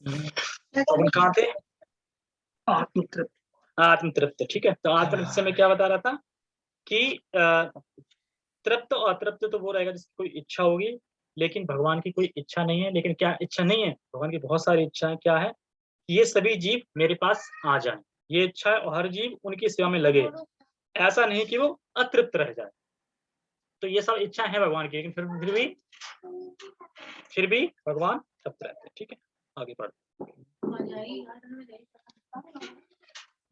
अपन कहाँ थे? आत्मतृप्त। आत्मतृप्त, ठीक है। तो आत्मतृप्त से मैं क्या बता रहा था कि तृप्त और अतृप्त तो वो रहेगा जिसकी कोई इच्छा होगी, लेकिन भगवान की कोई इच्छा नहीं है। लेकिन क्या इच्छा नहीं है? भगवान की बहुत सारी इच्छाएं। क्या है? ये सभी जीव मेरे पास आ जाएं, ये इच्छा है, और हर जीव उनकी सेवा में लगे। ऐसा नहीं कि वो अतृप्त रह जाए। तो ये सब इच्छा है भगवान की, लेकिन फिर भी भगवान तृप्त रहते हैं। ठीक है, आगे बढ़।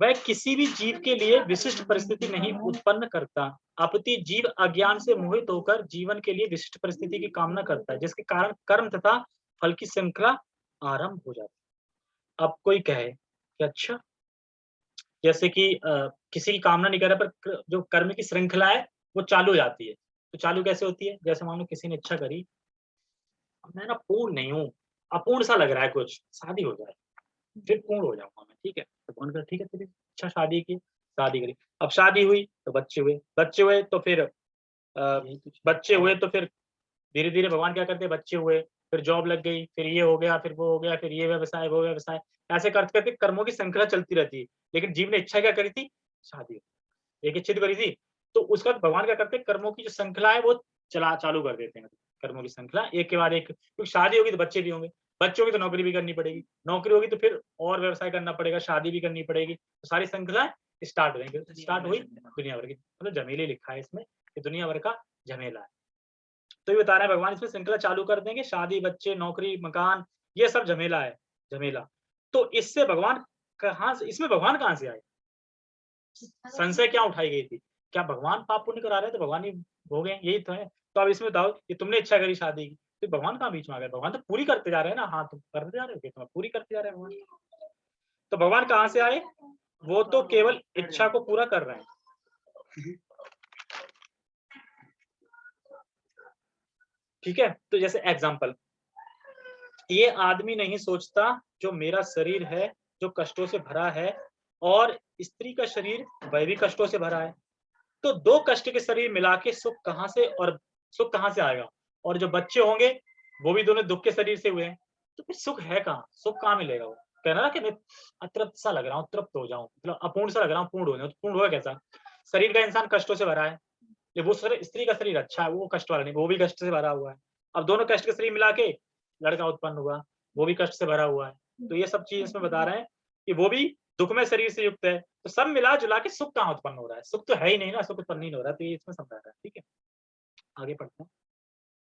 वह किसी भी जीव के लिए विशिष्ट परिस्थिति नहीं उत्पन्न करता, अपितु जीव अज्ञान से मोहित होकर जीवन के लिए विशिष्ट परिस्थिति की कामना करता है, जिसके कारण कर्म तथा फल की श्रृंखला आरंभ हो जाती है। अब कोई कहे कि अच्छा, जैसे कि किसी की कामना नहीं कर रहा, पर जो कर्म की श्रृंखला है वो चालू हो जाती है। तो चालू कैसे होती है? जैसे मान लो किसी ने इच्छा करी, मैं ना पूर्ण नहीं हूँ, अपूर्ण सा लग रहा है कुछ, शादी हो जाए, फिर पूर्ण हो जाऊंगा मैं। ठीक है, तो कौन कर, ठीक है, तेरी इच्छा शादी की, शादी करी। अब शादी हुई तो बच्चे हुए, बच्चे हुए तो फिर बच्चे हुए तो फिर धीरे धीरे भगवान क्या करते हैं, बच्चे हुए, फिर जॉब लग गई, फिर ये हो गया, फिर वो हो गया, फिर ये व्यवसाय, वो व्यवसाय, ऐसे करते करते कर्मों की श्रृंखला चलती रहती है। लेकिन जीव ने इच्छा क्या करी थी? शादी। एक इच्छित करी थी, तो उसका भगवान क्या करते हैं, कर्मों की जो श्रृंखला है वो चालू कर देते हैं। कर्मों की श्रृंखला एक के बाद एक, क्योंकि शादी होगी तो बच्चे भी होंगे, बच्चे होगी तो नौकरी भी करनी पड़ेगी, नौकरी होगी तो फिर और व्यवसाय करना पड़ेगा, शादी भी करनी पड़ेगी। तो सारी श्रृंखला स्टार्ट हो जाएंगी। स्टार्ट हुई दुनिया भर की, मतलब झमेले लिखा है इसमें कि दुनिया भर का झमेला है। तो ये बता रहे हैं भगवान, इसमें श्रृंखला चालू कर देंगे, शादी, बच्चे, नौकरी, मकान, ये सब झमेला है, झमेला। तो इससे भगवान कहाँ से, इसमें भगवान कहाँ से आए? संशय क्या उठाई गई थी? क्या भगवान पाप पुण्य करा रहे थे? भगवान ही हो गए, यही तो है। तो अब इसमें बताओ कि तुमने इच्छा करी शादी की, तो भगवान कहाँ बीच में आ गए? भगवान तो पूरी करते जा रहे हैं ना। हाँ, तुम करते जा रहे हो, तुम पूरी करते जा रहे हैं भगवान। तो भगवान कहाँ से आए? वो तो केवल इच्छा को पूरा कर रहे हैं। ठीक है, तो जैसे एग्जाम्पल, ये आदमी नहीं सोचता जो मेरा शरीर है जो कष्टों से भरा है, और स्त्री का शरीर वह भी कष्टों से भरा है। तो दो कष्ट के शरीर मिला के सुख कहाँ से, और सुख कहाँ से आएगा? और जो बच्चे होंगे वो भी दोनों दुख के शरीर से हुए हैं, तो फिर सुख है कहाँ? सुख कहाँ मिलेगा? वो कहना ना कि मैं अतृप्त सा लग रहा हूँ, तृप्त हो जाऊं, मतलब अपूर्ण सा लग रहा हूँ, पूर्ण हो जाऊं। तो पूर्ण होगा कैसा? शरीर का इंसान कष्टों से भरा है, ये वो स्त्री का शरीर अच्छा है, वो कष्ट वाला नहीं, वो भी कष्ट से भरा हुआ है। अब दोनों कष्ट के शरीर मिला के लड़का उत्पन्न हुआ, वो भी कष्ट से भरा हुआ है। तो ये सब चीज इसमें बता रहे हैं कि वो भी दुख में शरीर से युक्त है। तो सब मिला जुला के सुख कहाँ उत्पन्न हो रहा है? सुख तो है ही नहीं ना, सुख उत्पन्न नहीं हो रहा। तो ये इसमें समझा रहा है। ठीक है, आगे पढ़ते हैं।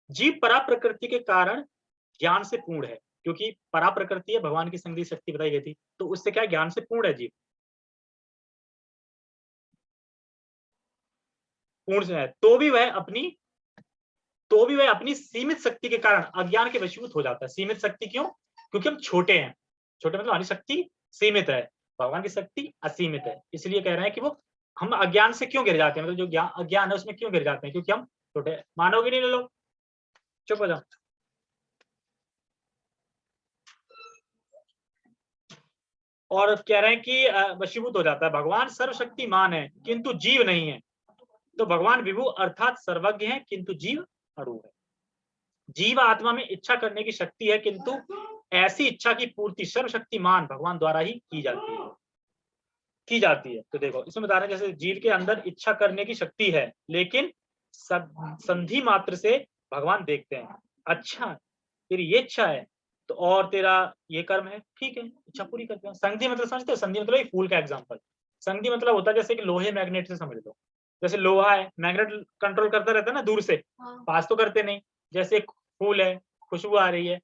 जीव परा प्रकृति के कारण ज्ञान से पूर्ण है, क्योंकि परा प्रकृति है, भगवान की संगति शक्ति बताई गई थी, तो उससे क्या ज्ञान से पूर्ण है जीव, पूर्ण से है। तो भी वह अपनी सीमित शक्ति के कारण अज्ञान के वशीभूत हो जाता है। सीमित शक्ति क्यों? क्योंकि हम छोटे हैं। छोटे मतलब हमारी शक्ति सीमित है, भगवान की शक्ति असीमित है। इसलिए कह रहे हैं कि वो, हम अज्ञान से क्यों गिर जाते हैं, मतलब जो अज्ञान है उसमें क्यों गिर जाते हैं? क्योंकि हम छोटे हैं। मानोगे नहीं लोग, चुप हो जाओ। और कह रहे हैं कि वशीभूत हो जाता है। भगवान सर्वशक्तिमान है किंतु जीव नहीं है। तो भगवान विभु अर्थात सर्वज्ञ है किंतु जीव अरूप है। जीव आत्मा में इच्छा करने की शक्ति है, किंतु ऐसी इच्छा की पूर्ति सर्वशक्तिमान भगवान द्वारा ही की जाती है, की जाती है। तो देखो इसमें बता रहे हैं, जैसे जीव के अंदर इच्छा करने की शक्ति है, लेकिन संधि मात्र से भगवान देखते हैं, अच्छा तेरी ये इच्छा है, तो और तेरा ये कर्म है, ठीक है, इच्छा पूरी करते हैं। संधि मतलब समझते हो? संधि मतलब एक फूल का एग्जाम्पल। संधि मतलब होता है जैसे कि लोहे मैग्नेट से समझ लो। जैसे लोहा है, मैग्नेट कंट्रोल करता रहता है ना दूर से, पास तो करते नहीं। जैसे एक फूल है, खुशबू आ रही है,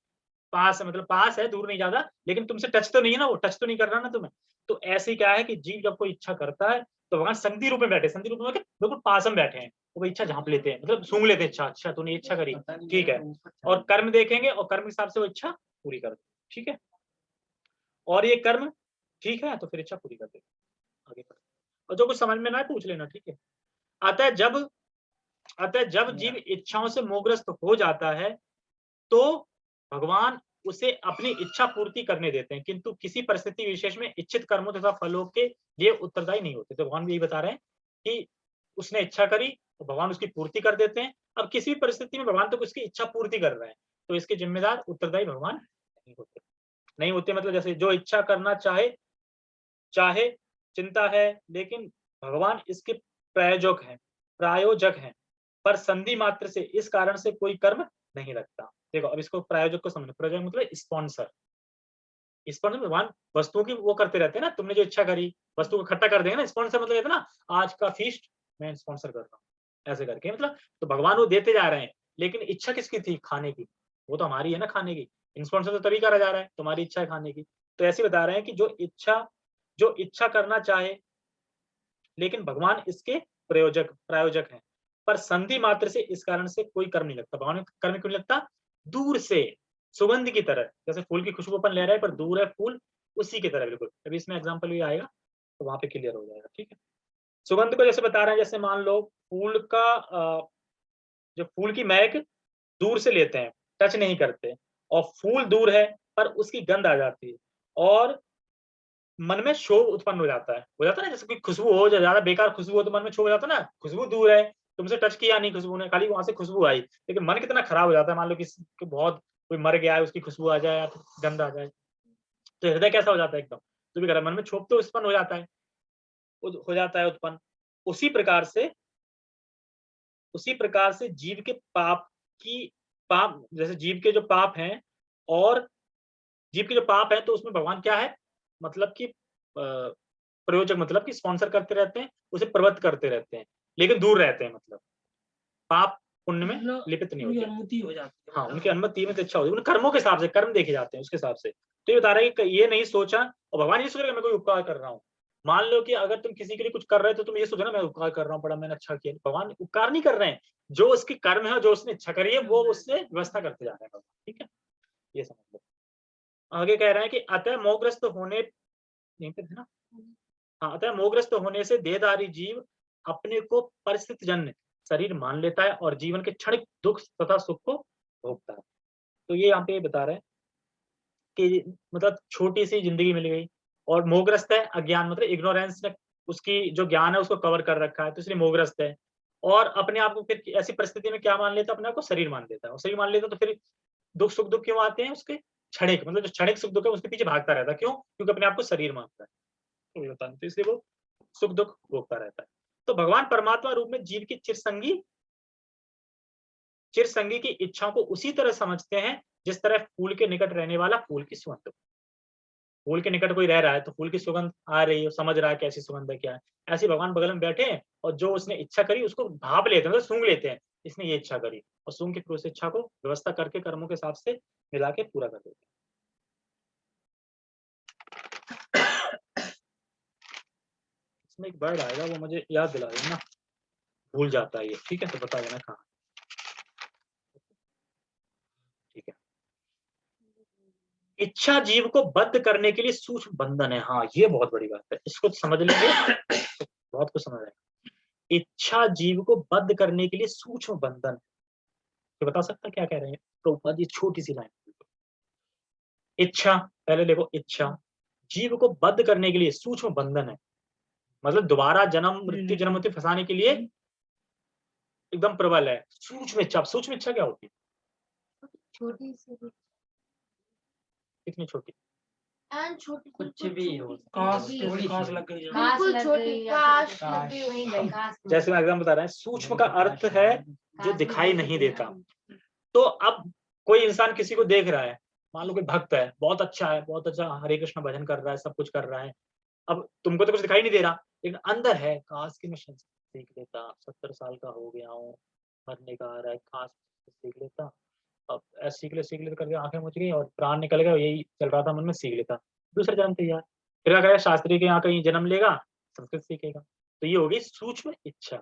पास है, मतलब पास है, दूर नहीं ज्यादा, लेकिन तुमसे टच तो नहीं है ना, वो टच तो नहीं कर रहा ना तुम्हें। तो ऐसे क्या है कि जीव जब कोई इच्छा करता है तो भगवान संधि रूप में बैठे, संधि रूप में बिल्कुल पास में बैठे हैं, वो इच्छा झांप लेते हैं, मतलब सूंघ लेते हैं। इच्छा, अच्छा तूने इच्छा करी, ठीक है, और कर्म देखेंगे और कर्म के हिसाब से वो इच्छा पूरी कर दे, ठीक है, और ये कर्म ठीक है तो फिर इच्छा पूरी कर दे। आगे बढ़ो। और जो कुछ समझ में ना आए पूछ लेना, ठीक है। अतः जब अतः जब जीव इच्छाओं से मोहग्रस्त हो जाता है तो भगवान उसे अपनी इच्छा पूर्ति करने देते हैं, किंतु किसी परिस्थिति विशेष में इच्छित कर्मों तथा फलों के लिए उत्तरदायी नहीं होते। तो भगवान भी यही बता रहे हैं कि उसने इच्छा करी तो भगवान उसकी पूर्ति कर देते हैं। अब किसी भी परिस्थिति में भगवान तो उसकी इच्छा पूर्ति कर रहे हैं, तो इसके जिम्मेदार उत्तरदायी भगवान नहीं होते। नहीं होती, मतलब जैसे जो इच्छा करना चाहे चाहे चिंता है, लेकिन भगवान इसके प्रायोजक हैं, पर संधि मात्र से इस कारण से कोई कर्म नहीं लगता। देखो अब इसको प्रायोजक को समझो, प्रायोजक मतलब स्पॉन्सर। स्पॉन्सर भगवान वस्तुओं की वो करते रहते हैं ना, तुमने जो इच्छा करी वस्तु को इकट्ठा कर देंगे ना, स्पॉन्सर मतलब कहते हैं ना आज का फीस्ट मैं स्पॉन्सर कर रहा हूँ, ऐसे करके मतलब तो भगवान वो देते जा रहे हैं, लेकिन इच्छा किसकी थी? खाने की। वो तो हमारी है ना खाने की, स्पॉन्सर तो तभी करा जा रहा है, तुम्हारी इच्छा है खाने की। तो ऐसे बता रहे हैं कि जो इच्छा करना चाहे, लेकिन भगवान इसके प्रायोजक हैं, पर संधि मात्र से इस कारण से कोई कर्म नहीं लगता। भगवान का कर्म क्यों नहीं लगता? दूर से सुगंध की तरह, जैसे फूल की खुशबू अपन ले रहे हैं पर दूर है फूल, उसी की तरह बिल्कुल। अभी इसमें एग्जांपल भी आएगा तो वहां पे क्लियर हो जाएगा, ठीक है। सुगंध को जैसे बता रहे हैं, जैसे मान लो फूल का जो फूल की महक दूर से लेते हैं, टच नहीं करते, और फूल दूर है पर उसकी गंध आ जाती है, और मन में क्षोभ उत्पन्न हो जाता है ना, जैसे कोई खुशबू हो, जो ज्यादा बेकार खुशबू हो तो मन में क्षोभ हो जाता है ना, खुशबू दूर है, तुमसे टच किया नहीं खुशबू ने, खाली वहां से खुशबू आई, लेकिन मन कितना खराब हो जाता है। मान लो किसी को बहुत कोई मर गया है, उसकी खुशबू आ जाए या तो गंध आ जाए, तो हृदय कैसा हो जाता है एकदम, तो भी मन में क्षोभ तो उत्पन्न हो जाता है, उत्पन्न। उसी प्रकार से जीव के पाप जैसे जीव के जो पाप हैं, और जीव के जो पाप है तो उसमें भगवान क्या है, मतलब कि प्रयोजक, मतलब कि स्पॉन्सर करते रहते हैं, उसे प्रवृत्त करते रहते हैं, लेकिन दूर रहते हैं, मतलब पाप पुण्य में लिपित नहीं होते। अनुमति हो जाती है। हाँ, उनकी अनुमति में तो इच्छा होती है, उन कर्मों के हिसाब से कर्म देखे जाते हैं उसके हिसाब से। तो ये बता रहा है कि ये नहीं सोचा, और भगवान ये सोच रहे मैं कोई उपकार कर रहा हूँ। मान लो कि अगर तुम किसी के लिए कुछ कर रहे हो तो तुम ये सोचो ना मैं उपकार कर रहा हूँ, बड़ा मैंने अच्छा किया। भगवान उपकार नहीं कर रहे हैं, जो उसकी कर्म है, जो उसने इच्छा करी है, वो उससे व्यवस्था करते जा रहे हैं भगवान, ठीक है। ये समझ लो। आगे कह रहे हैं कि अतः मोहग्रस्त होने, यहीं पे थे ना। हाँ, अतः मोहग्रस्त होने से देहधारी जीव अपने को परिस्थिति जन्य शरीर मान लेता है और जीवन के क्षणिक दुख तथा सुख को भोगता है। तो ये यहाँ पे बता रहे हैं कि मतलब छोटी सी जिंदगी मिल गई, और मोहग्रस्त है, अज्ञान मतलब इग्नोरेंस ने उसकी जो ज्ञान है उसको कवर कर रखा है, तो इसलिए मोहग्रस्त है। और अपने आप को फिर ऐसी परिस्थिति में क्या मान लेता है, अपने आप को शरीर मान लेता है, और शरीर मान लेता है तो फिर दुख सुख दुख क्यों आते हैं उसके? क्षणिक, मतलब जो क्षणिक सुख दुख है उसके पीछे भागता रहता है, क्यों? क्योंकि अपने आप को शरीर मानता है, तो ये होता है, तो इसलिए वो सुख दुख भोगता रहता है। तो भगवान परमात्मा रूप में जीव की चिरसंगी की इच्छाओं को उसी तरह समझते हैं जिस तरह फूल के निकट रहने वाला फूल की सुगंध। फूल के निकट कोई रह रहा है तो फूल की सुगंध आ रही है, समझ रहा है कैसी सुगंध है क्या है। ऐसे ही भगवान बगल में बैठे हैं और जो उसने इच्छा करी उसको भाप लेते हैं, मतलब सूंघ लेते हैं, इसने ये इच्छा करी, और सूंघ के फिर उस इच्छा को व्यवस्था करके कर्मों के हिसाब से मिला के पूरा कर देते हैं। इसमें एक वर्ड आएगा, वो मुझे याद दिला देना, भूल जाता है ये, ठीक है, तो बता देना कहाँ। ठीक है। इच्छा जीव को बद्ध करने के लिए सूक्ष्म बंधन है। हाँ, ये बहुत बड़ी बात है, इसको समझ लेंगे तो बहुत कुछ समझ आएगा। इच्छा जीव को बद्ध करने के लिए सूक्ष्म बंधन है। तो बता सकता क्या कह रहे हैं प्रभुपाद जी? छोटी सी लाइन। इच्छा, पहले देखो, इच्छा जीव को बद्ध करने के लिए सूक्ष्म बंधन है, मतलब दोबारा जन्म मृत्यु जन्म मृत्यु फंसाने के लिए एकदम प्रबल है। सूक्ष्म इच्छा, सूक्ष्म इच्छा क्या होती है? छोटी सी कितनी छोटी? छोटी, कुछ भी हो, काश काश लग गई, बिल्कुल छोटी, काश लग गई, वहीं गई काश। जैसे मैं एकदम बता रहा है, सूक्ष्म का अर्थ है जो दिखाई नहीं देता। तो अब कोई इंसान किसी को देख रहा है, मान लो कोई भक्त है, बहुत अच्छा है, बहुत अच्छा हरे कृष्ण भजन कर रहा है, सब कुछ कर रहा है, अब तुमको तो कुछ दिखाई नहीं दे रहा, लेकिन अंदर है काश की मैं सीख लेता, 70 साल का हो गया हूँ, मरने का आ रहा है, काश सीख लेता। अब ऐसे सीख ले करके आंखें मुझ गई और प्राण निकल गया, यही चल रहा था मन में, सीख लेता, दूसरा जन्म तैयार। फिर क्या करेगा, शास्त्री के यहाँ कहीं जन्म लेगा, संस्कृत सीखेगा। तो ये होगी सूक्ष्म इच्छा,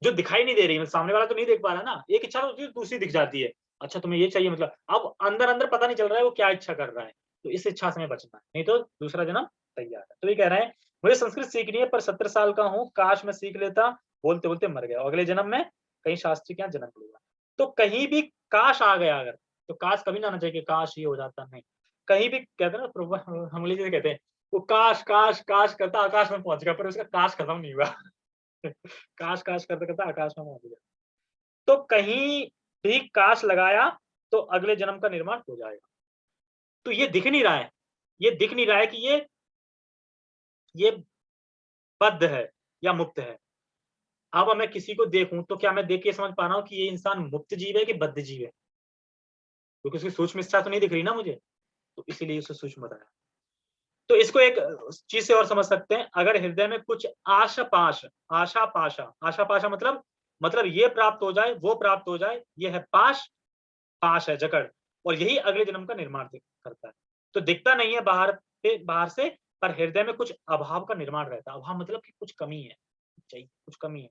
जो दिखाई नहीं दे रही, मतलब सामने वाला तो नहीं देख पा रहा ना, एक इच्छा तो दूसरी दिख जाती है, अच्छा तुम्हें ये चाहिए, मतलब अब अंदर अंदर पता नहीं चल रहा है वो क्या इच्छा कर रहा है, तो इस इच्छा से हमें बचना है, नहीं तो दूसरा जन्म तैयार है। तो ये कह रहे हैं मुझे संस्कृत सीखनी है पर 70 साल का हूँ, काश मैं सीख लेता, बोलते बोलते मर गया, अगले जन्म में कहीं शास्त्री के यहाँ जन्म लूंगा। तो कहीं भी काश आ गया अगर, तो काश कभी ना आना चाहिए कि काश ये हो जाता, नहीं। कहीं भी कहते हैं ना, हम जी कहते हैं वो काश काश काश करता आकाश में पहुंच गया, पर उसका काश खत्म नहीं हुआ। काश काश करते करते आकाश में पहुंच गया। तो कहीं भी काश लगाया तो अगले जन्म का निर्माण हो जाएगा। तो ये दिख नहीं रहा है, ये दिख नहीं रहा है कि ये बद्ध है या मुक्त है। अब मैं किसी को देखूं तो क्या मैं देख के समझ पा रहा हूं कि ये इंसान मुक्त जीव है कि बद्ध जीव है? क्योंकि उसकी सूक्ष्म इच्छा तो नहीं दिख रही ना मुझे, तो इसीलिए उसे सूक्ष्म बताया। तो इसको एक चीज से और समझ सकते हैं, अगर हृदय में कुछ आशा पाशा मतलब ये प्राप्त हो जाए, वो प्राप्त हो जाए, ये है पाश, पाश है जकड़, और यही अगले जन्म का निर्माण करता है। तो दिखता नहीं है बाहर से, पर हृदय में कुछ अभाव का निर्माण रहता है। अभाव मतलब कि कुछ कमी है, चाहिए कुछ कमी है,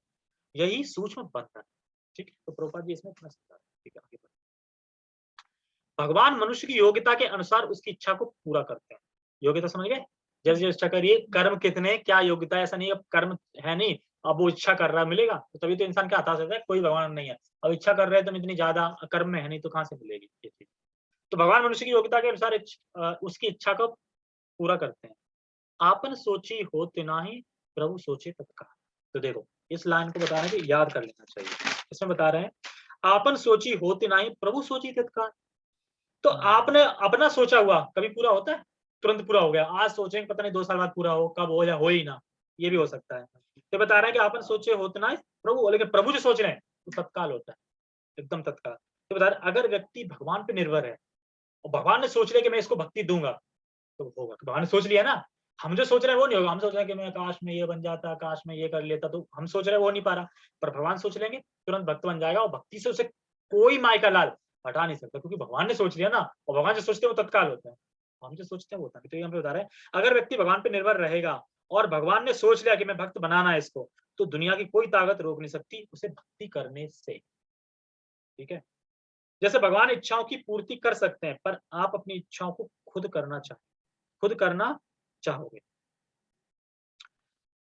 यही सूक्ष्म बंधन है। ठीक है, तो प्रभुपाद जी इसमें इतना समझा। ठीक है, आगे बढ़ते हैं। भगवान मनुष्य की योग्यता के अनुसार उसकी इच्छा को पूरा करते हैं। योग्यता समझ गए? जैसे इच्छा करिए, कर्म कितने, क्या योग्यता, ऐसा नहीं अब कर्म है नहीं, अब वो इच्छा कर रहा है मिलेगा, तो तभी तो इंसान क्या हताश होता है, कोई भगवान नहीं है, अब इच्छा कर रहे हैं तो इतनी ज्यादा कर्म में है नहीं तो कहां से मिलेगी ये चीज। तो भगवान मनुष्य की योग्यता के अनुसार उसकी इच्छा को पूरा करते हैं। आपन सोची हो तिनाहि प्रभु सोचे तत्काल। तो देखो इस लाइन को बता रहे हैं कि याद कर लेना चाहिए। इसमें बता रहे हैं आपन सोची हो तिनाहि प्रभु सोची तत्काल। तो आपने अपना सोचा हुआ कभी पूरा होता है? तुरंत पूरा हो गया, आज सोचेंगे पता नहीं 2 साल बाद पूरा हो, कब हो या हो ही ना, ये भी हो सकता है। तो बता रहा है कि आपन सोचे हो तिनाहि प्रभु, लेकिन प्रभु जो सोच रहे हैं वो तत्काल होता है, एकदम तत्काल। तो बता रहे अगर व्यक्ति भगवान पे निर्भर है और भगवान ने सोच लिया कि मैं इसको भक्ति दूंगा तो होगा, भगवान ने सोच लिया ना। हम जो सोच रहे हैं वो नहीं होगा, हम सोच रहे हैं कि मैं काश में ये बन जाता, काश में ये कर लेता, तो हम सोच रहे हैं वो नहीं पा रहा, पर भगवान सोच लेंगे तुरंत भक्त बन जाएगा, और भक्ति से उसे कोई माई का लाल हटा नहीं सकता, क्योंकि भगवान ने सोच लिया ना, और भगवान जो सोचते हैं वो तत्काल होता है, हम जो सोचते हैं वो होता है। तो यहाँ पे बता रहे हैं अगर व्यक्ति भगवान पे निर्भर रहेगा और भगवान ने सोच लिया कि मैं भक्त बनाना है इसको, तो दुनिया की कोई ताकत रोक नहीं सकती उसे भक्ति करने से। ठीक है, जैसे भगवान इच्छाओं की पूर्ति कर सकते हैं, पर आप अपनी इच्छाओं को खुद करना चाहोगे।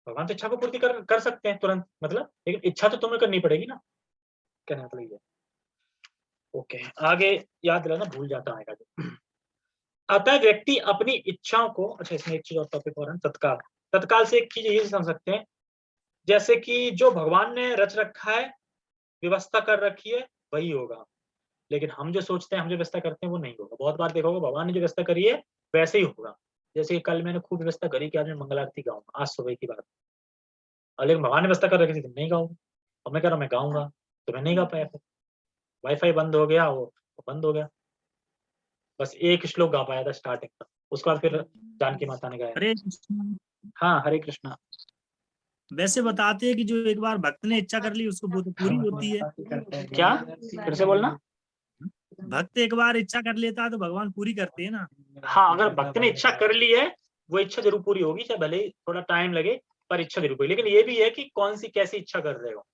भगवान तो इच्छा को पूर्ति कर सकते हैं तुरंत, मतलब लेकिन इच्छा तो तुम्हें करनी पड़ेगी ना, कहने का मतलब ये। ओके, आगे याद दिलाना, भूल जाता है आगे। अतः व्यक्ति अपनी इच्छाओं को, अच्छा इसमें एक चीज और टॉपिक और है, तत्काल। तत्काल से एक चीज ये समझ सकते हैं, जैसे कि जो भगवान ने रच रखा है, व्यवस्था कर रखी है, वही होगा, लेकिन हम जो सोचते हैं, हम जो व्यवस्था करते हैं वो नहीं होगा। बहुत बार देखोगे भगवान ने जो व्यवस्था करी है वैसे ही होगा। जैसे कि कल मैंने खूब व्यवस्था करी कि आज मैं मंगल आरती गाऊंगा, आज सुबह की बात, लेकिन भगवान ने व्यवस्था कर रखी थी तुम नहीं गाओगे, और मैं कह रहा हूँ मैं गाऊंगा, तो मैं नहीं गा पाया, फिर वाईफाई बंद हो गया, वो बंद हो गया, बस एक श्लोक गा पाया था स्टार्टिंग का, उसके बाद फिर जानकी माता ने गाया। हरे कृष्ण। हाँ, हरे कृष्णा। वैसे बताते हैं कि जो एक बार भक्त ने इच्छा कर ली उसको वो तो पूरी होती है। क्या, फिर से बोलना। भक्त एक बार इच्छा कर लेता है तो भगवान पूरी करते हैं ना। हाँ, अगर भक्त ने इच्छा कर ली है वो इच्छा जरूर पूरी होगी, चाहे भले ही थोड़ा टाइम लगे, पर इच्छा जरूर पूरी। लेकिन ये भी है कि कौन सी कैसी इच्छा कर रहे हो।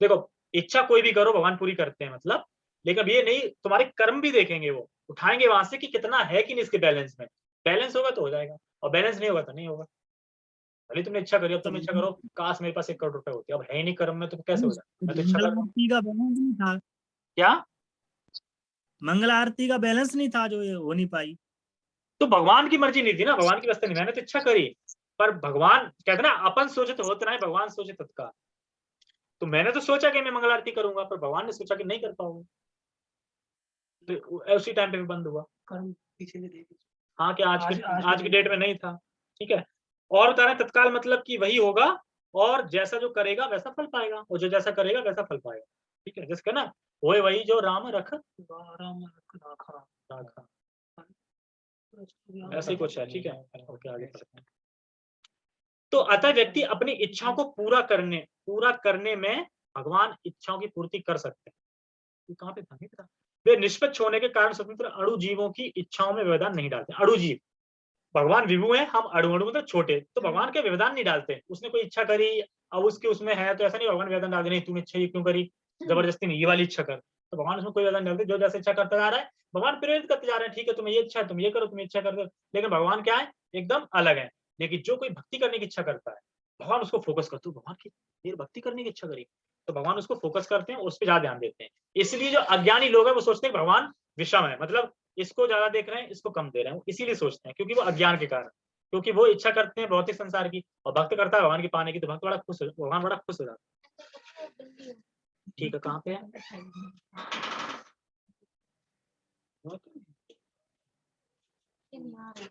देखो इच्छा कोई भी करो भगवान पूरी करते हैं, मतलब, लेकिन अब ये नहीं, तुम्हारे कर्म भी देखेंगे, वो उठाएंगे वहां से कि कितना है कि नहीं इसके बैलेंस में, बैलेंस होगा तो हो जाएगा, और बैलेंस नहीं होगा तो नहीं होगा। भले तुमने इच्छा करी, अब तुम इच्छा करो काश मेरे पास 1 करोड़ रुपए होते, अब है ही नहीं कर्म में तो कैसे हो जाए, मैं तो इच्छा कर रहा हूँ। मंगल आरती का बैलेंस नहीं था। क्या? मंगल आरती का बैलेंस नहीं था जो ये हो नहीं पाई। तो भगवान की मर्जी नहीं थी ना, भगवान की व्यवस्था नहीं, मैंने तो इच्छा करी, पर भगवान कहते ना अपन सोचे तो होते ना, भगवान सोचे तत्काल। तो मैंने तो सोचा कि मैं मंगल आरती करूंगा, पर भगवान ने सोचा कि नहीं कर पाऊंगा, तो उसी टाइम पे भी बंद हुआ। कर्म पीछे से देखिए। हाँ, कि आज की डेट में नहीं था। ठीक है, और बता रहे हैं तत्काल मतलब कि वही होगा, और जैसा जो करेगा वैसा फल पाएगा, और जो जैसा करेगा वैसा फल पाएगा। ठीक है, जिसका ना होए वही जो राम रख राखा, ऐसे ही कुछ है। ठीक है, ओके, आगे बढ़ते हैं। तो अतः व्यक्ति अपनी इच्छाओं को पूरा करने में भगवान इच्छाओं की पूर्ति कर सकते हैं। ये कहाँ पे था, नहीं पता। वे निष्पक्ष होने के कारण स्वतंत्र अणु जीवों की इच्छाओं में व्यवधान नहीं डालते। अणु जीव, भगवान विभु है, हम अणु मतलब छोटे, तो भगवान के व्यवधान नहीं डालते। उसने कोई इच्छा करी, अब उसके उसमें है तो ऐसा नहीं भगवान व्यवधान डाल दे, नहीं तूने इच्छा ये क्यों करी, जबरदस्ती नहीं, ये वाली इच्छा कर, तो भगवान उसमें कोई व्यवधान डालते, जो जैसे इच्छा करता जा रहा है भगवान प्रेरित करते जा रहे हैं। ठीक है, तुम्हें ये इच्छा है तुम ये करो, तुम इच्छा कर दो, लेकिन भगवान क्या है, एकदम अलग है। लेकिन जो कोई भक्ति करने की इच्छा करता है, भगवान उसको फोकस करते हो, भगवान की ये भक्ति करने की इच्छा करी, तो भगवान उसको फोकस करते हैं, उस पर ज्यादा ध्यान देते हैं। इसलिए जो अज्ञानी लोग हैं वो सोचते हैं भगवान विषम है, मतलब इसको ज्यादा देख रहे हैं, इसको कम दे रहे हैं, इसीलिए सोचते हैं, क्योंकि वो अज्ञान के कारण, क्योंकि वो इच्छा करते हैं भौतिक संसार की, और भक्त करता है भगवान की पाने की, तो भक्त बड़ा खुश, भगवान बड़ा खुश हो जाता है। ठीक है, कहाँ पे है? लेकिन यार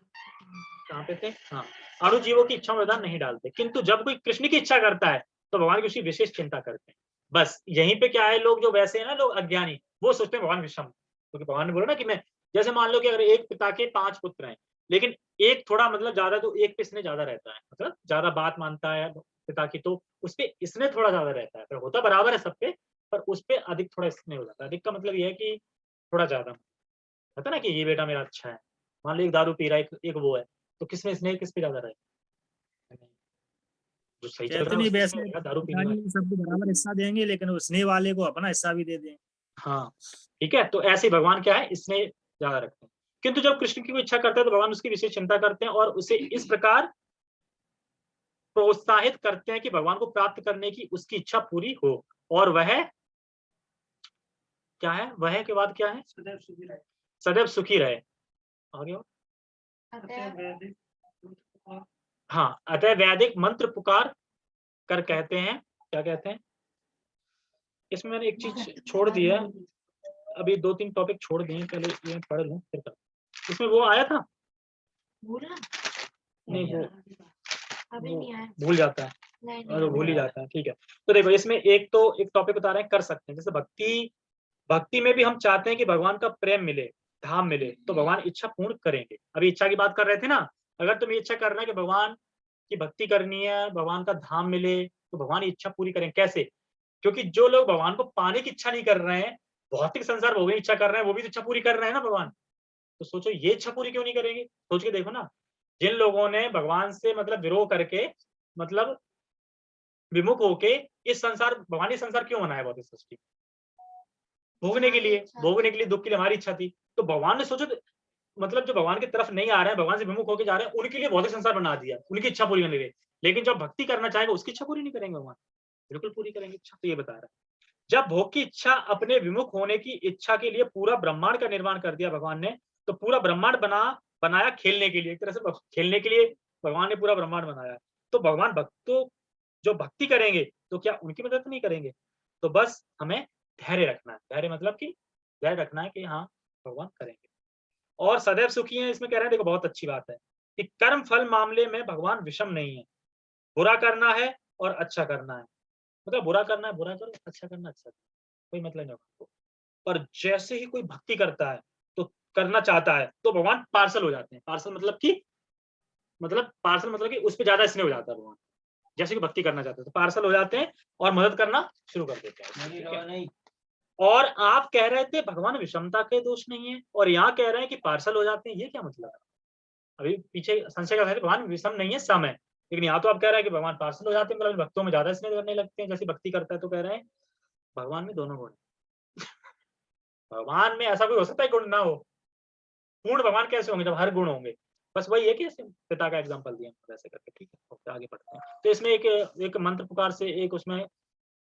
कहाँ पे थे? हाँ, अणु जीवों की इच्छा में व्यवधान नहीं डालते, किंतु जब कोई कृष्ण की इच्छा करता है तो भगवान की उसकी विशेष चिंता करते हैं। बस यहीं पे क्या है, लोग जो वैसे है ना, लोग अज्ञानी, वो सोचते हैं भगवान विषम, क्योंकि भगवान ने बोला ना कि मैं, जैसे मान लो कि अगर एक पिता के 5 पुत्र हैं, लेकिन एक थोड़ा मतलब ज्यादा, तो एक पे इसने ज्यादा रहता है, मतलब ज्यादा बात मानता है पिता की, तो उस पे इसने थोड़ा ज्यादा रहता है, पर होता बराबर है सब पे, पर उस पे अधिक थोड़ा इसने हो जाता है। अधिक का मतलब ये है कि थोड़ा ज्यादा होता है ना, कि ये बेटा मेरा अच्छा है। मान लो एक दारू पी रहा है, एक वो है, तो किसमें स्नेह किस पे ज्यादा रहेगा? जो सही चल रहा कहते है नहीं उसमें वैसे स्नेह रहेगा, दारू पीने वाले। पिताजी सबको बराबर हिस्सा देंगे, लेकिन वो स्नेह वाले को अपना हिस्सा भी दे दें। हाँ, ठीक है, तो ऐसे ही भगवान क्या है, इसने ज्यादा रखते हैं। किंतु जब कृष्ण की कोई इच्छा करता है तो भगवान उसकी विशेष चिंता करते हैं और उसे इस प्रकार प्रोत्साहित करते हैं कि भगवान को प्राप्त करने की उसकी इच्छा पूरी हो। और वह क्या है, वह के बाद क्या है, सदैव सुखी रहे। सदैव सुखी रहे। आगे और? अतः हाँ, अतः वैदिक मंत्र पुकार कर कहते हैं, क्या कहते हैं, इसमें मैंने एक चीज छोड़ दी है, अभी 2-3 टॉपिक छोड़ दिए, पहले ये पढ़ लूं फिर कर। इसमें वो आया था, भूला नहीं वो अभी नहीं आया। भूल जाता है, नहीं और वो भूल ही नहीं जाता है, ठीक है। तो देखो इसमें एक टॉपिक बता रहे हैं, कर सकते हैं, जैसे भक्ति में भी हम चाहते हैं कि भगवान का प्रेम मिले, धाम मिले, तो भगवान इच्छा पूर्ण करेंगे। अभी इच्छा की बात कर रहे थे ना, अगर तुम ये इच्छा करना है कि भगवान की भक्ति करनी है, भगवान का धाम मिले, तो भगवान इच्छा पूरी करें। कैसे? क्योंकि जो लोग भगवान को पाने की इच्छा नहीं कर रहे हैं, भौतिक संसार भोगने की इच्छा कर रहे हैं, वो भी तो इच्छा पूरी कर रहे हैं ना भगवान। तो सोचो ये इच्छा पूरी क्यों नहीं करेंगे? सोच के देखो ना, जिन लोगों ने भगवान से मतलब विरोध करके, मतलब विमुख होके, इस संसार, भगवान ने संसार क्यों बनाया भौतिक सृष्टि? भोगने के लिए, भोगने के लिए, दुख के लिए हमारी इच्छा थी। तो भगवान ने सोचो, मतलब जो भगवान की तरफ नहीं आ रहे हैं, भगवान से विमुख होकर जा रहे हैं, उनके लिए भौतिक संसार बना दिया, उनकी इच्छा पूरी करने के लिए। लेकिन जब भक्ति करना चाहेगा उसकी इच्छा पूरी नहीं करेंगे भगवान, बिल्कुल पूरी करेंगे इच्छा। तो ये बता रहा है, जब भोग की इच्छा अपने विमुख होने की इच्छा के लिए पूरा ब्रह्मांड का निर्माण कर दिया भगवान ने, तो पूरा ब्रह्मांड बनाया खेलने के लिए, एक तरह से खेलने के लिए भगवान ने पूरा ब्रह्मांड बनाया। तो भगवान भक्तों जो भक्ति करेंगे तो क्या उनकी मदद नहीं करेंगे? तो बस हमें धैर्य रखना है, धैर्य मतलब कि धैर्य रखना है कि हाँ भगवान करेंगे। और सदैव सुखी हैं, इसमें कह रहे हैं, देखो बहुत अच्छी बात है कि कर्म फल मामले में भगवान विषम नहीं है। बुरा करना है और अच्छा करना है, मतलब बुरा करना है बुरा करो, अच्छा करना अच्छा करो, कोई मतलब नहीं आपको। पर जैसे ही कोई भक्ति करता है, तो करना चाहता है, तो भगवान पार्सल हो जाते हैं। पार्सल मतलब कि उस पे ज्यादा स्नेह हो जाता है भगवान। जैसे कि भक्ति करना चाहते हैं तो पार्सल हो जाते हैं और मदद करना शुरू कर देते हैं। ठीक है? नहीं और आप कह रहे थे भगवान विषमता के दोष नहीं है, और यहाँ कह रहे हैं कि पार्सल हो जाते हैं, ये क्या मतलब है? अभी पीछे संशय का था कि भगवान विषम नहीं है, सम है, लेकिन यहाँ तो आप कह रहे हैं कि भगवान पार्सल हो जाते हैं, मतलब भक्तों में ज्यादा स्नेह करने लगते हैं, जैसे भक्ति करता है। तो कह रहे हैं भगवान में दोनों गुण हैं। भगवान में ऐसा कोई हो सकता है गुण ना हो? पूर्ण भगवान कैसे होंगे जब हर गुण होंगे? बस वही है कि ऐसे पिता का एग्जांपल दिया वैसे करके। ठीक है, तो आगे बढ़ते हैं। तो इसमें एक मंत्र पुकार से एक उसमें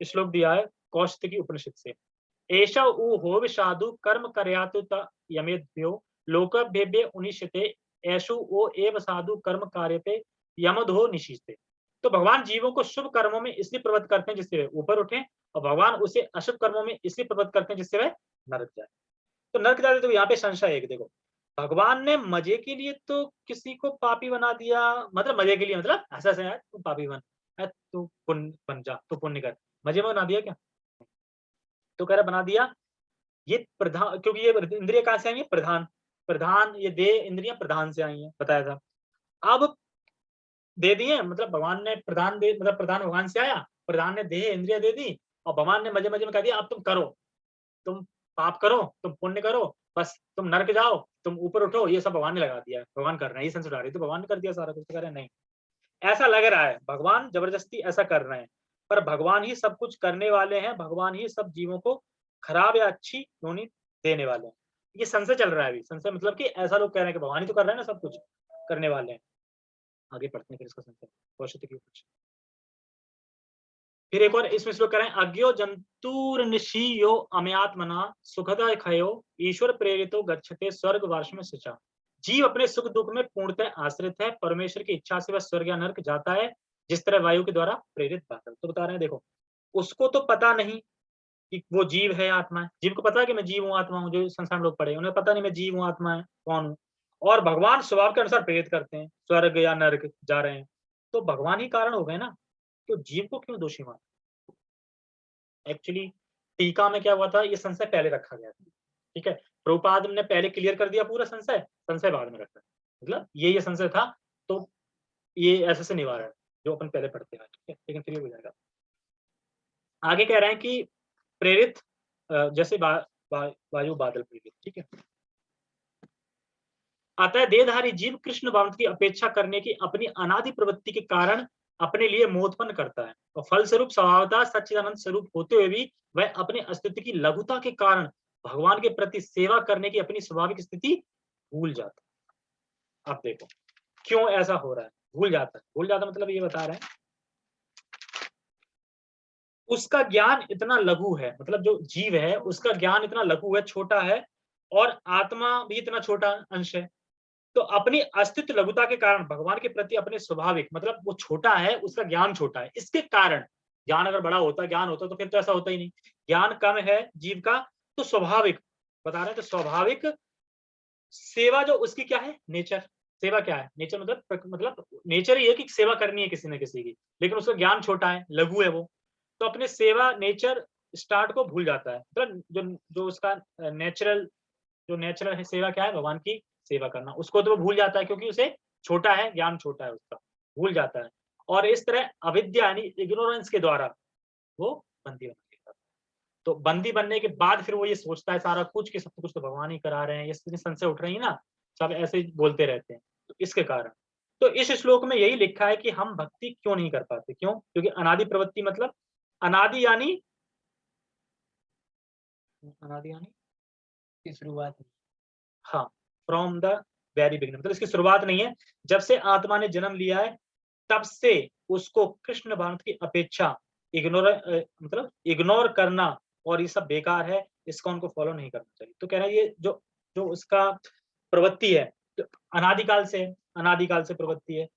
श्लोक दिया है कौशिक की उपनिषद से। एष उ होव साधु कर्म कर्यातु त यमेभ्यो लोकभ्येभ्य उनिष्यते ऐशु ओ एव साधु कर्म कार्यते यमधो निशीते। तो भगवान जीवों को शुभ कर्मों में इसलिए प्रवृत्त करते हैं जिससे वे ऊपर उठें, और भगवान उसे अशुभ कर्मों में इसलिए प्रवृत्त करते हैं जिससे वह नरक जाए। तो नरक जाते, तो यहाँ पे संशय है कि देखो, भगवान ने मजे के लिए तो किसी को पापी बना दिया, मतलब मजे के लिए, मतलब ऐसा ऐसा यार तू पापी बन, तू पुण्य बन जा, तू पुण्य कर, मजे में बना दिया क्या? तो कह रहा बना दिया, ये प्रधान, क्योंकि ये इंद्रिय कहां से आई है? प्रधान, प्रधान, ये देह इंद्रियां प्रधान से आई हैं, बताया था। अब दे दिए, मतलब भगवान ने प्रधान दे, मतलब प्रधान भगवान से आया, प्रधान ने देह इंद्रिया दे दी, और भगवान ने मजे मजे में कह दिया अब तुम करो, तुम पाप करो, तुम पुण्य करो, बस तुम नरक जाओ, तुम ऊपर उठो, ये सब भगवान ने लगा दिया, भगवान कर रहे हैं, ये संस्कार आ रही, तो भगवान ने कर दिया सारा कुछ। तो कह रहे हैं नहीं, ऐसा लग रहा है भगवान जबरदस्ती ऐसा कर रहे हैं, पर भगवान ही सब कुछ करने वाले हैं, भगवान ही सब जीवों को खराब या अच्छी योनि देने वाले हैं। ये संशय चल रहा है अभी, संशय मतलब कि ऐसा लोग कह रहे हैं कि भगवान ही तो कर रहे हैं ना, सब कुछ करने वाले हैं। आगे पढ़ते हैं फिर इसका संशय कौशिक की उपनिषद। फिर एक और इसमें श्लोक कह रहे हैं, अज्ञो जंतुर्निशीयो अमयात्मना सुखदा खयो ईश्वर प्रेरितो गच्छते स्वर्ग वार्ष्म सिचा। जीव अपने सुख दुख में पूर्णतः आश्रित है, परमेश्वर की इच्छा से वह स्वर्ग या नरक जाता है, जिस तरह वायु के द्वारा प्रेरित बादल। तो बता रहे हैं देखो, उसको तो पता नहीं कि वो जीव है आत्मा है, जीव को पता है कि मैं जीव हूँ आत्मा हूँ, जो संसार में लोग पढ़े उन्हें पता नहीं मैं जीव हूँ आत्मा है कौन हूँ, और भगवान स्वभाव के अनुसार प्रेरित करते हैं, स्वर्ग या नरक जा रहे हैं, तो भगवान ही कारण हो गए ना, तो जीव को क्यों दोषी माना? एक्चुअली टीका में क्या हुआ था, ये संशय पहले रखा गया था, ठीक है। प्रभुपाद ने पहले क्लियर कर दिया पूरा संशय, संशय बाद में रखा, मतलब ये संशय था, तो ये ऐसे से निवारण जो अपन पहले पढ़ते हैं, ठीक है, लेकिन फिर ये हो जाएगा। आगे कह रहे हैं कि प्रेरित जैसे वायु बादल प्रेरित, ठीक है। अतः देहधारी जीव कृष्ण भावना की अपेक्षा करने की अपनी अनादि प्रवृत्ति के कारण अपने लिए मोह उत्पन्न करता है, और फलस्वरूप स्वभावतः सच्चिदानंद स्वरूप होते हुए भी वह अपने अस्तित्व की लघुता के कारण भगवान के प्रति सेवा करने की अपनी स्वाभाविक स्थिति भूल जाता है। अब देखो क्यों ऐसा हो रहा है, भूल जाता मतलब ये बता रहे हैं उसका ज्ञान इतना लघु है, मतलब जो जीव है उसका ज्ञान इतना लघु है, छोटा है, और आत्मा भी इतना छोटा अंश है, तो अपनी अस्तित्व लघुता के कारण भगवान के प्रति अपने स्वाभाविक, मतलब वो छोटा है, उसका ज्ञान छोटा है, इसके कारण, ज्ञान अगर बड़ा होता, ज्ञान होता तो फिर तो ऐसा होता ही नहीं, ज्ञान कम है जीव का, तो स्वाभाविक बता रहे हैं, तो स्वाभाविक सेवा जो उसकी क्या है, नेचर, सेवा क्या है, नेचर मतलब नेचर ही है कि सेवा करनी है किसी न किसी की, लेकिन उसका ज्ञान छोटा है, लघु है वो, तो अपने सेवा नेचर स्टार्ट को भूल जाता है, मतलब जो उसका नेचुरल है सेवा क्या है, भगवान की सेवा करना, उसको तो वो भूल जाता है क्योंकि उसे छोटा है, ज्ञान छोटा है उसका, भूल जाता है, और इस तरह अविद्या यानी इग्नोरेंस के द्वारा वो बंदी बन जाता है। तो बंदी बनने के बाद फिर वो ये सोचता है सारा कुछ कि सब कुछ तो भगवान ही करा रहे हैं, ये संशय उठ रही है ना, सब ऐसे ही बोलते रहते हैं, तो इसके कारण, तो इस श्लोक में यही लिखा है कि हम भक्ति क्यों नहीं कर पाते, क्यों, क्योंकि अनादि प्रवृत्ति, मतलब अनादि यानी शुरुआत। हाँ, फ्रॉम द वेरी बिगिनिंग, मतलब इसकी शुरुआत नहीं है, जब से आत्मा ने जन्म लिया है तब से उसको कृष्ण भावना की अपेक्षा मतलब इग्नोर करना, और ये सब बेकार है, इसको उनको फॉलो नहीं करना चाहिए। तो कह रहा है ये जो जो उसका प्रवृत्ति है, तो अनादिकाल से प्रवृत्ति है,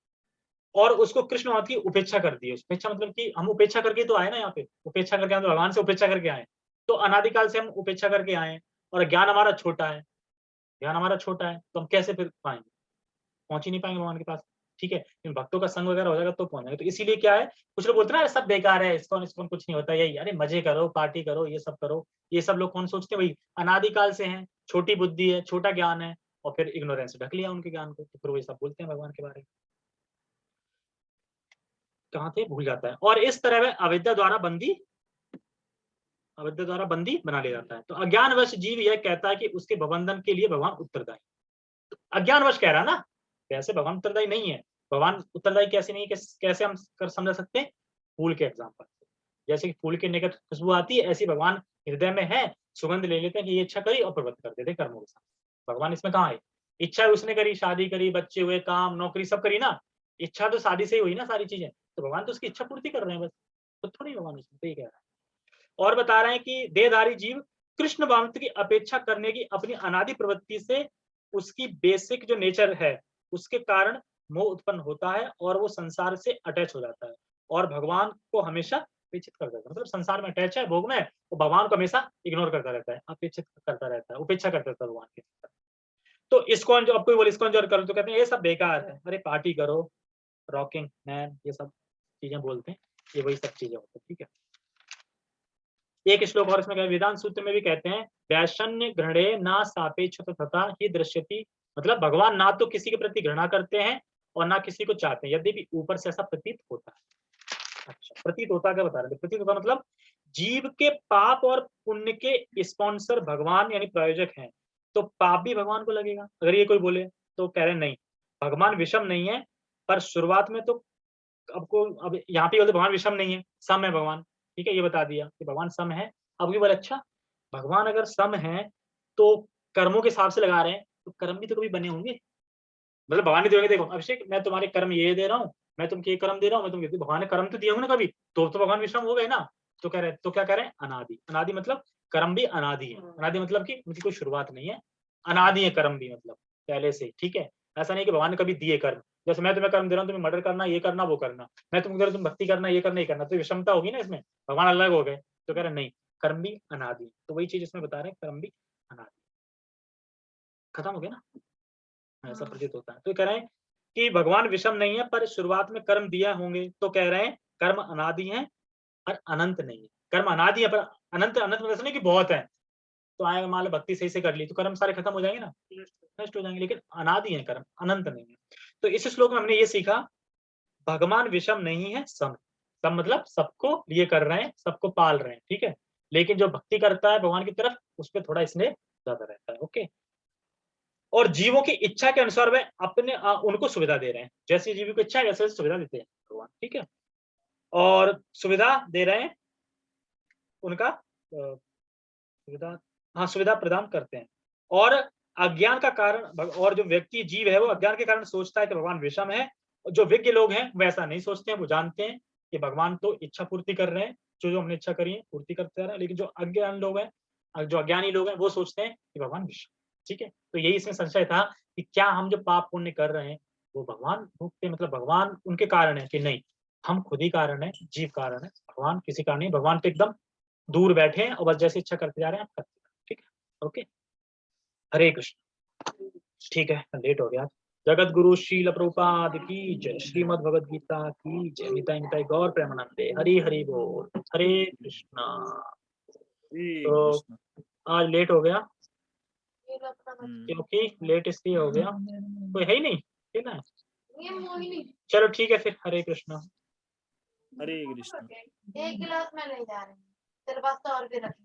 और उसको कृष्ण भावना की उपेक्षा कर दी है। उपेक्षा मतलब कि हम उपेक्षा करके तो आए ना, यहाँ पे उपेक्षा करके, हम तो भगवान से उपेक्षा करके आए, तो अनादिकाल से हम उपेक्षा करके आए, और ज्ञान हमारा छोटा है, तो हम कैसे फिर पाएंगे, पहुंच ही नहीं पाएंगे भगवान के पास, ठीक है। इन भक्तों का संग वगैरह हो जाएगा तो पहुंच जाएगा। तो इसीलिए क्या है, कुछ लोग बोलते हैं ना सब बेकार है, इसको कुछ नहीं होता, यही अरे मजे करो, पार्टी करो, ये सब करो, ये सब लोग कौन सोचते हैं, वही अनादिकाल से हैं, छोटी बुद्धि है, छोटा ज्ञान है, और फिर इग्नोरेंस ढक लिया उनके ज्ञान को, तो फिर वही सब बोलते हैं भगवान के बारे में, कहाँ थे, भूल जाता है, और इस तरह वह अविद्या द्वारा बंदी बना ले जाता है। तो अज्ञानवश जीव यह कहता है कि उसके भवबंधन के लिए भगवान उत्तरदायी, तो अज्ञानवश कह रहा ना, कैसे भगवान उत्तरदायी नहीं है, भगवान उत्तरदायी कैसे नहीं, कैसे हम समझ सकते हैं, फूल के एग्जाम्पल से, जैसे कि फूल के निकट खुशबू आती है, ऐसी भगवान हृदय में है, सुगंध ले लेते हैं कि ये इच्छा करी और प्रवृत्त कर देते कर्मों के साथ। भगवान इसमें कहाँ है, इच्छा उसने करी, शादी करी, बच्चे हुए, काम नौकरी सब करी ना, इच्छा तो शादी से ही हुई ना सारी चीजें, तो भगवान तो उसकी इच्छा पूर्ति कर रहे हैं बस, तो थोड़ी भगवान उसमें, तो ये कह रहा है। और बता रहे हैं कि देहधारी जीव कृष्ण भावना की अपेक्षा करने की अपनी अनादि प्रवृत्ति से उसकी बेसिक जो नेचर है उसके कारण मोह उत्पन्न होता है, और वो संसार से अटैच हो जाता है, और भगवान को हमेशा अपेक्षित करता है, मतलब संसार में अटैच है, भोग में, वो भगवान को हमेशा इग्नोर करता रहता है, अपेक्षित करता रहता है, उपेक्षा करता रहता है भगवान की। तो इस्कॉन जो, अब कोई बोले इस्कॉन जो करो, तो कहते हैं ये सब बेकार है, अरे पार्टी करो, रॉकिंग मैन, ये सब चीजें बोलते हैं, ये वही सब चीजें होती है, ठीक है। एक श्लोक और इसमें वेदांत सूत्र में भी कहते हैं, वैषण्य घृणे ना सापेक्ष तथा ही दृश्यति, मतलब भगवान ना तो किसी के प्रति घृणा करते हैं और ना किसी को चाहते हैं, यद्यपि ऊपर से ऐसा प्रतीत होता है। अच्छा, प्रतीत होता क्या बता रहे थे, प्रतीत होता मतलब जीव के पाप और पुण्य के स्पॉन्सर भगवान यानी प्रायोजक हैं, तो पाप भी भगवान को लगेगा, अगर ये कोई बोले तो कह रहे नहीं, भगवान विषम नहीं है, पर शुरुआत में तो आपको, अब यहाँ पे बोलते भगवान विषम नहीं है, सम है भगवान, ठीक है, ये बता दिया कि भगवान सम है। अब भी बोले अच्छा, भगवान अगर सम है तो कर्मों के हिसाब से लगा रहे हैं, तो कर्म भी तो कभी बने होंगे, मतलब भगवान ने दिए, देखो अभिषेक मैं तुम्हारे कर्म ये दे रहा हूँ, मैं तुमको ये कर्म दे रहा हूँ, मैं तुमको, भगवान ने कर्म तो दिए होंगे ना कभी, तो भगवान विषम हो गए ना, तो कह रहे, तो क्या कह रहे हैं, अनादि, अनादि मतलब कर्म भी अनादि है, अनादि मतलब कि उनकी कोई शुरुआत नहीं है, अनादि है कर्म भी, मतलब पहले से, ठीक है। ऐसा नहीं कि भगवान ने कभी दिए कर्म, जैसे मैं तुम्हें कर्म दे रहा हूँ, तुम्हें मर्डर करना, ये करना, वो करना, मैं तुमको कह रहा हूं तुम भक्ति करना, ये करना, ये करना, तो विषमता होगी ना इसमें, भगवान अलग हो गए, तो कह रहे नहीं, कर्म भी अनादि, तो वही चीज इसमें बता रहे हैं, कर्म भी अनादि, खत्म हो गया ना। ऐसा हाँ। प्रतीत होता है। तो कह रहे हैं कि भगवान विषम नहीं है, पर शुरुआत में कर्म दिया होंगे, तो कह रहे हैं कर्म अनादि है और अनंत नहीं है। कर्म अनादि है पर अनंत, अनंत मतलब ऐसा नहीं कि बहुत है, तो आएगा मान लो भक्ति सही से कर ली तो कर्म सारे खत्म हो जाएंगे ना, नष्ट हो जाएंगे, लेकिन अनादि है कर्म, अनंत नहीं है। तो इस श्लोक में हमने ये सीखा, भगवान विषम नहीं है, सम। सम मतलब सबको लिए कर रहे हैं, सबको पाल रहे हैं, ठीक है। लेकिन जो भक्ति करता है भगवान की तरफ, उस पर थोड़ा इसने ज्यादा रहता है, ओके। और जीवों की इच्छा के अनुसार वह अपने उनको सुविधा दे रहे हैं, जैसे जीव को इच्छा है वैसे सुविधा देते हैं भगवान, ठीक है। और सुविधा दे रहे हैं उनका सुविधा, हाँ सुविधा प्रदान करते हैं। और अज्ञान का कारण, और जो व्यक्ति जीव है वो अज्ञान के कारण सोचता है कि भगवान विषम है। और जो विज्ञ लोग हैं वैसा नहीं सोचते हैं, वो जानते हैं कि भगवान तो इच्छा पूर्ति कर रहे हैं, जो जो हमने इच्छा करी है पूर्ति करते जा रहे हैं। लेकिन जो अज्ञान लोग हैं, जो अज्ञानी लोग हैं, वो सोचते हैं कि भगवान विषम, ठीक है। तो यही इसमें संशय था कि क्या हम जो पाप पुण्य कर रहे हैं वो भगवान भोगते, मतलब भगवान उनके कारण है कि नहीं, हम खुद ही कारण है, जीव कारण है, भगवान किसी कारण नहीं। भगवान तो एकदम दूर बैठे हैं और बस जैसे इच्छा करते जा रहे हैं, आप करते जा रहे हैं, ठीक है, ओके। हरे कृष्ण। ठीक है, लेट हो गया। जगत गुरु शील प्रभुपाद की जय, श्रीमद् भगवद गीता की जय, निताई निताई गौर प्रेमानंदे, हरि हरि बोल, हरे कृष्णा। हरे तो कृष्ण। आज लेट हो गया, ये लो अपना बच्चा। क्योंकि लेट इसलिए हो गया, कोई है ही नहीं, ठीक है ना। ये मोहिनी चलो ठीक है फिर, हरे कृष्णा। हरे कृष्ण। एक गिलास में ले जा रहे हैं, तेरे पास तो और भी रखे।